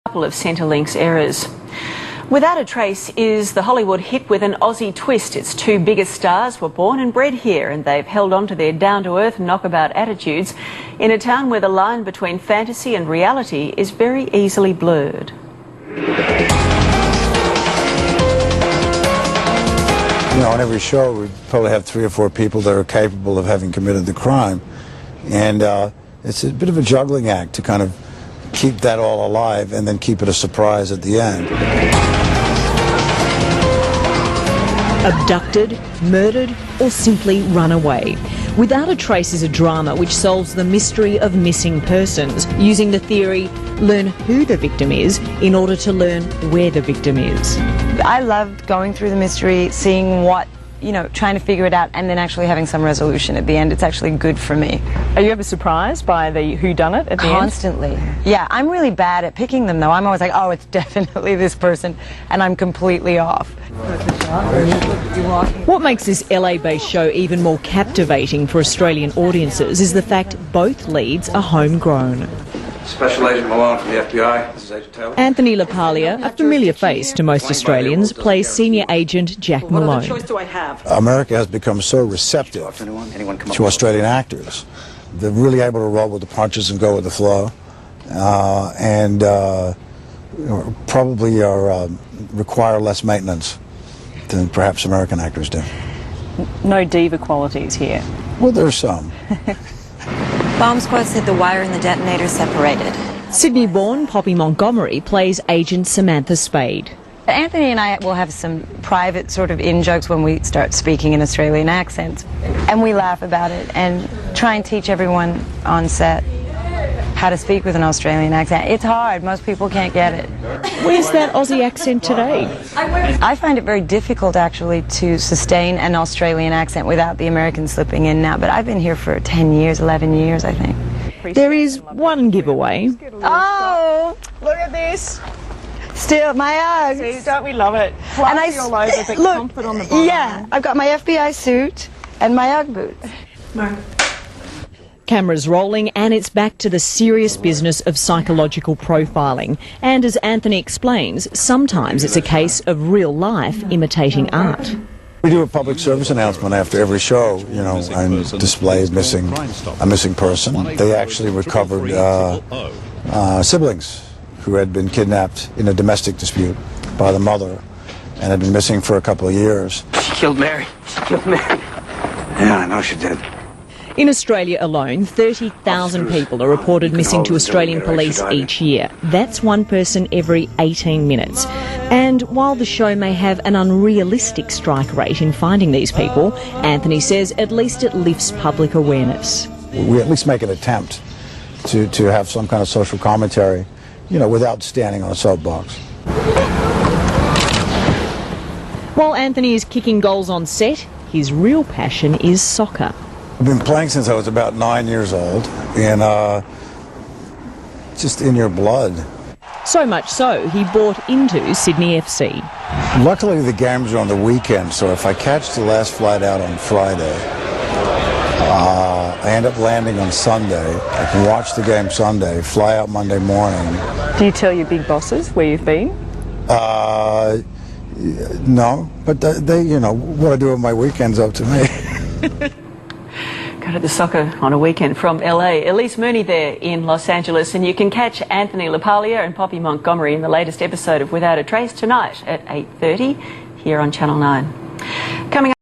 couple of Centrelink's errors. Without a Trace is the Hollywood hit with an Aussie twist. Its two biggest stars were born and bred here, and they've held on to their down-to-earth knockabout attitudes in a town where the line between fantasy and reality is very easily blurred. You know, on every show we probably have 3 or 4 people that are capable of having committed the crime, and it's a bit of a juggling act to kind of keep that all alive and then keep it a surprise at the end. Abducted, murdered, or simply run away. Without a Trace is a drama which solves the mystery of missing persons, using the theory, learn who the victim is in order to learn where the victim is. I loved going through the mystery, seeing what, trying to figure it out, and then actually having some resolution at the end. It's actually good for me. Are you ever surprised by the whodunit at the end? Constantly. Yeah, I'm really bad at picking them, though. I'm always like, oh, it's definitely this person, and I'm completely off. What makes this LA-based show even more captivating for Australian audiences is the fact both leads are homegrown. Special Agent Malone from the FBI. This is Agent Taylor. Anthony LaPaglia, a familiar face to most Australians, plays Senior Agent Jack Malone. What other choice do I have? America has become so receptive to Australian actors. They're really able to roll with the punches and go with the flow, and probably require less maintenance than perhaps American actors do. No diva qualities here. Well, there's some. Bomb squad said the wire and the detonator separated. Sydney-born Poppy Montgomery plays Agent Samantha Spade. Anthony and I will have some private sort of in-jokes when we start speaking in Australian accents, and we laugh about it and try and teach everyone on set how to speak with an Australian accent. It's hard. Most people can't get it. Where's that Aussie accent today? I find it very difficult, actually, to sustain an Australian accent without the American slipping in now, but I've been here for 10 years, 11 years, I think. There is one giveaway. Oh! Look at this. Still, my Uggs. See, don't we love it? Fluffy all over, but look, comfort on the bottom. Yeah, I've got my FBI suit and my Ugg boots. Cameras rolling, and it's back to the serious business of psychological profiling. And as Anthony explains, sometimes it's a case of real life imitating art. We do a public service announcement after every show, and display a missing person. They actually recovered siblings who had been kidnapped in a domestic dispute by the mother and had been missing for a couple of years. She killed Mary. She killed Mary. Yeah, I know she did. In Australia alone, 30,000 people are reported missing to Australian police each year. That's one person every 18 minutes. And while the show may have an unrealistic strike rate in finding these people, Anthony says at least it lifts public awareness. We at least make an attempt to have some kind of social commentary, without standing on a soapbox. While Anthony is kicking goals on set, his real passion is soccer. I've been playing since I was about 9 years old, and just in your blood. So much so, he bought into Sydney FC. Luckily, the games are on the weekend, so if I catch the last flight out on Friday, I end up landing on Sunday. I can watch the game Sunday, fly out Monday morning. Do you tell your big bosses where you've been? No, but they, what I do with my weekend's up to me. Go to the soccer on a weekend from LA. Elise Mooney there in Los Angeles, and you can catch Anthony LaPaglia and Poppy Montgomery in the latest episode of Without a Trace tonight at 8:30 here on Channel 9. Coming up